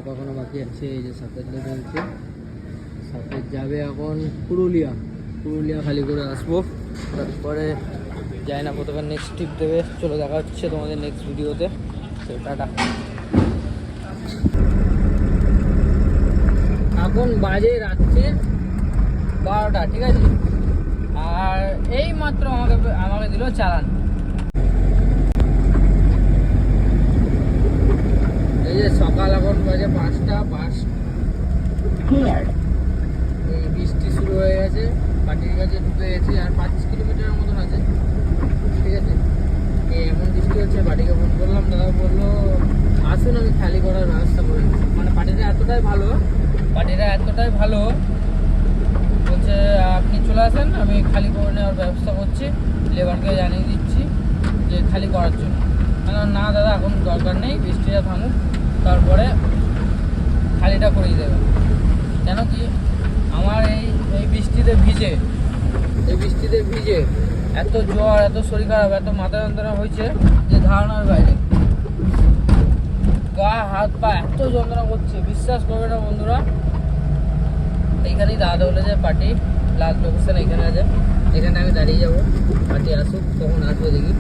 কখনো বাকি আছে। এই যে সাথের চলছে, সাথে যাবে এখন পুরুলিয়া। পুরুলিয়া খালি করে আসবো, তারপরে যাই না প্রথমে নেক্সট ট্রিপ দেবে। চলো দেখা হচ্ছে তোমাদের নেক্সট ভিডিওতে। টাটা। এখন বাজে রাত্রে 12টা, ঠিক আছে। আর এই মাত্র আমাকে দিল চালান। এই যে সকাল এখন বাজে 5টা 5। এই বৃষ্টি শুরু হয়ে গেছে, পাটির কাছে ঢুকে গেছি। আর 5 কিলোমিটারের মতন আছে, ঠিক আছে। এই এমন বৃষ্টি হচ্ছে, পাটিকে ফোন করলাম, দাদা বললো আসুন আমি খালি করার ব্যবস্থা করে দিই। মানে পাটিরা এতটাই ভালো, বলছে আপনি চলে আসেন, আমি খালি করে নেওয়ার ব্যবস্থা করছি, লেবারকে জানিয়ে দিচ্ছি যে খালি করার জন্য। না দাদা এখন দরকার নেই, বৃষ্টিটা থামুক, তারপরে খালিটা করিয়ে দেবেন। কেন কি আমার এই বৃষ্টিতে ভিজে এত জ্বর, এত শরীর খারাপ, এত মাথা যন্ত্রণা হয়েছে যে ধারণার বাইরে। গা হাত পা এত যন্ত্রণা করছে, বিশ্বাস করবে না বন্ধুরা। এইখানেই দাদা বলে যে পার্টি লাস্ট লোকেশন এইখানে আছে, এখানে আমি দাঁড়িয়ে যাবো। পার্টি আসুক, কখন আসবে দেখি।